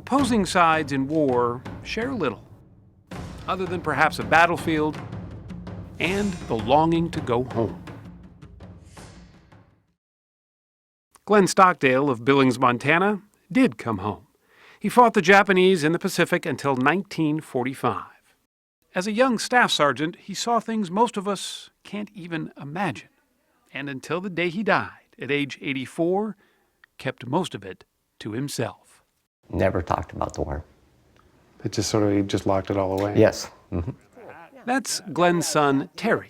Opposing sides in war share little, other than perhaps a battlefield and the longing to go home. Glenn Stockdale of Billings, Montana, did come home. He fought the Japanese in the Pacific until 1945. As a young staff sergeant, he saw things most of us can't even imagine. And until the day he died, at age 84, kept most of it to himself. Never talked about the war. It just he just locked it all away? Yes. Mm-hmm. That's Glenn's son, Terry.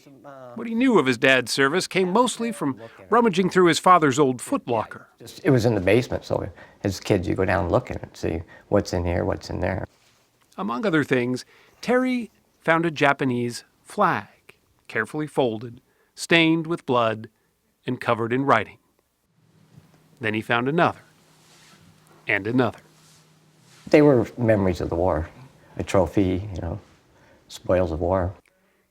What he knew of his dad's service came mostly from rummaging through his father's old footlocker. It was in the basement, so as kids you go down and look at it and see what's in here, what's in there. Among other things, Terry found a Japanese flag, carefully folded, stained with blood, and covered in writing. Then he found another, and another. They were memories of the war, a trophy, spoils of war.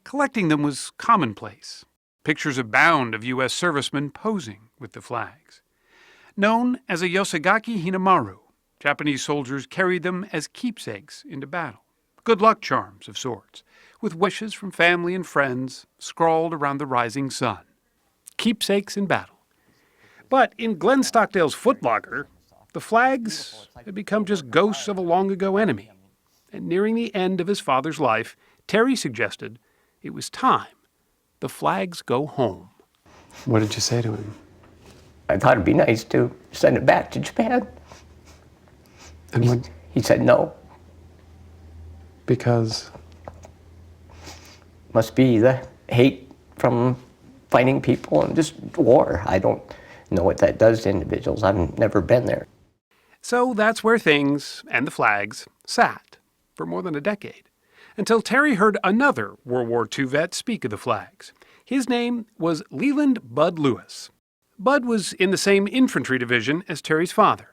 Collecting them was commonplace. Pictures abound of U.S. servicemen posing with the flags. Known as a Yosagaki Hinamaru, Japanese soldiers carried them as keepsakes into battle, good luck charms of sorts, with wishes from family and friends scrawled around the rising sun. Keepsakes in battle. But in Glenn Stockdale's footlocker, the flags had become just ghosts of a long-ago enemy. And nearing the end of his father's life, Terry suggested it was time the flags go home. What did you say to him? I thought it'd be nice to send it back to Japan. And he said no. Because? Must be the hate from fighting people and just war. I don't know what that does to individuals. I've never been there. So that's where things, and the flags, sat for more than a decade, until Terry heard another World War II vet speak of the flags. His name was Leland Bud Lewis. Bud was in the same infantry division as Terry's father,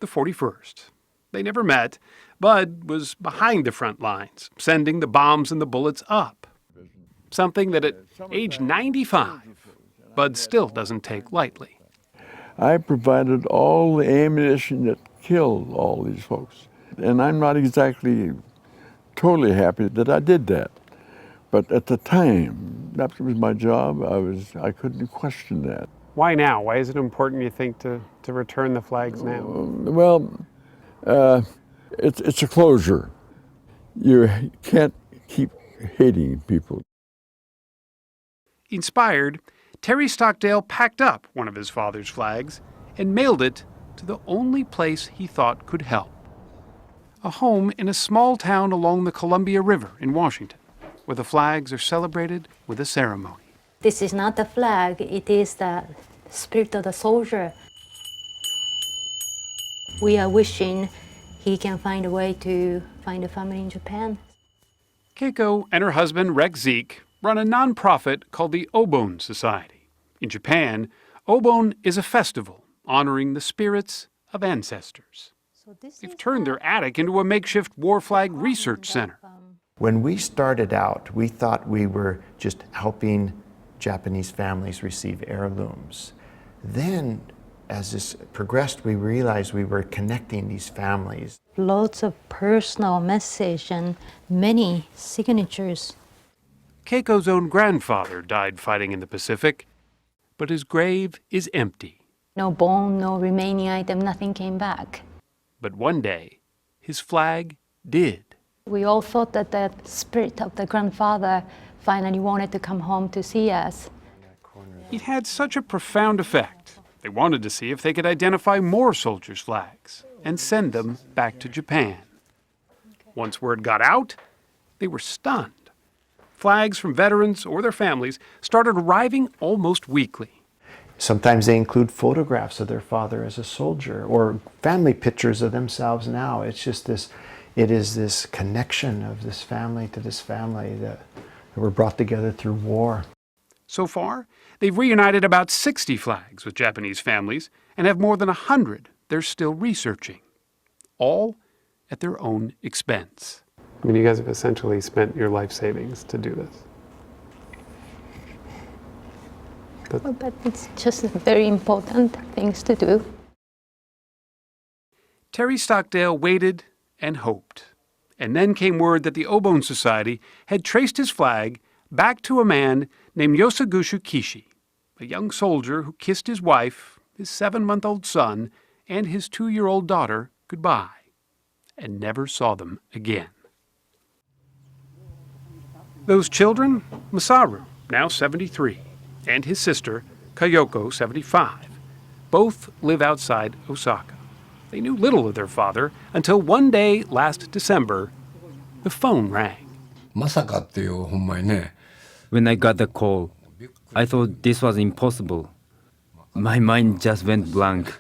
the 41st. They never met. Bud was behind the front lines, sending the bombs and the bullets up. Something that at age 95, Bud still doesn't take lightly. I provided all the ammunition that killed all these folks. And I'm not exactly totally happy that I did that. But at the time, that was my job. I couldn't question that. Why now? Why is it important, you think, to return the flags now? It's a closure. You can't keep hating people. Inspired, Terry Stockdale packed up one of his father's flags and mailed it to the only place he thought could help. A home in a small town along the Columbia River in Washington, where the flags are celebrated with a ceremony. This is not the flag, it is the spirit of the soldier. We are wishing he can find a way to find a family in Japan. Keiko and her husband, Rex Zeke, run a nonprofit called the Obon Society. In Japan, Obon is a festival honoring the spirits of ancestors. They've turned their attic into a makeshift war flag research center. When we started out, we thought we were just helping Japanese families receive heirlooms. Then, as this progressed, we realized we were connecting these families. Lots of personal message and many signatures. Keiko's own grandfather died fighting in the Pacific, but his grave is empty. No bone, no remaining item, nothing came back. But one day, his flag did. We all thought that the spirit of the grandfather finally wanted to come home to see us. It had such a profound effect. They wanted to see if they could identify more soldiers' flags and send them back to Japan. Once word got out, they were stunned. Flags from veterans or their families started arriving almost weekly. Sometimes they include photographs of their father as a soldier or family pictures of themselves now. It's just this, it is this connection of this family to this family that were brought together through war. So far, they've reunited about 60 flags with Japanese families and have more than 100 they're still researching, all at their own expense. I mean, you guys have essentially spent your life savings to do this. But it's just very important things to do. Terry Stockdale waited and hoped. And then came word that the Obon Society had traced his flag back to a man named Yosagushu Kishi, a young soldier who kissed his wife, his 7-month-old son, and his 2-year-old daughter goodbye, and never saw them again. Those children, Masaru, now 73, and his sister, Kayoko, 75, both live outside Osaka. They knew little of their father until one day last December, the phone rang. まさかっていうほんまにね。 When I got the call, I thought this was impossible. My mind just went blank.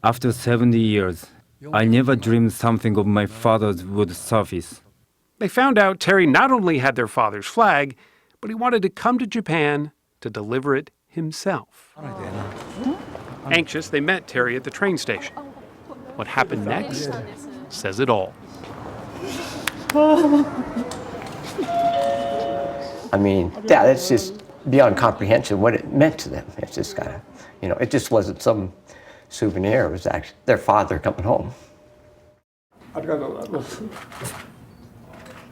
After 70 years, I never dreamed something of my father's would surface. They found out Terry not only had their father's flag, but he wanted to come to Japan to deliver it himself. Anxious, they met Terry at the train station. What happened next says it all. I mean, yeah, it's just beyond comprehension what it meant to them. It's just kind of, it just wasn't some souvenir. It was actually their father coming home.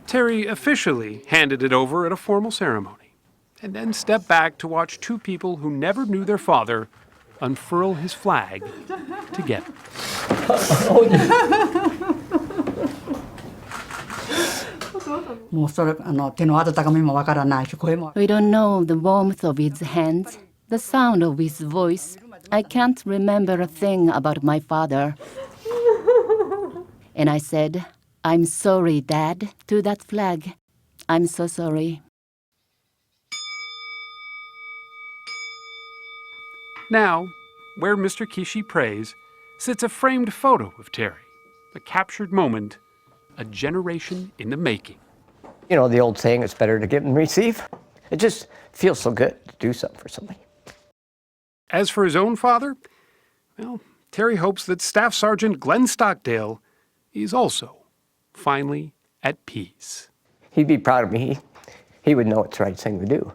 Terry officially handed it over at a formal ceremony, and then stepped back to watch two people who never knew their father unfurl his flag together. We don't know the warmth of his hands, the sound of his voice. I can't remember a thing about my father. And I said, "I'm sorry, Dad," to that flag. "I'm so sorry." Now, where Mr. Kishi prays, sits a framed photo of Terry, a captured moment, a generation in the making. The old saying, it's better to give than receive. It just feels so good to do something for somebody. As for his own father, well, Terry hopes that Staff Sergeant Glenn Stockdale is also finally at peace. He'd be proud of me. He would know it's the right thing to do.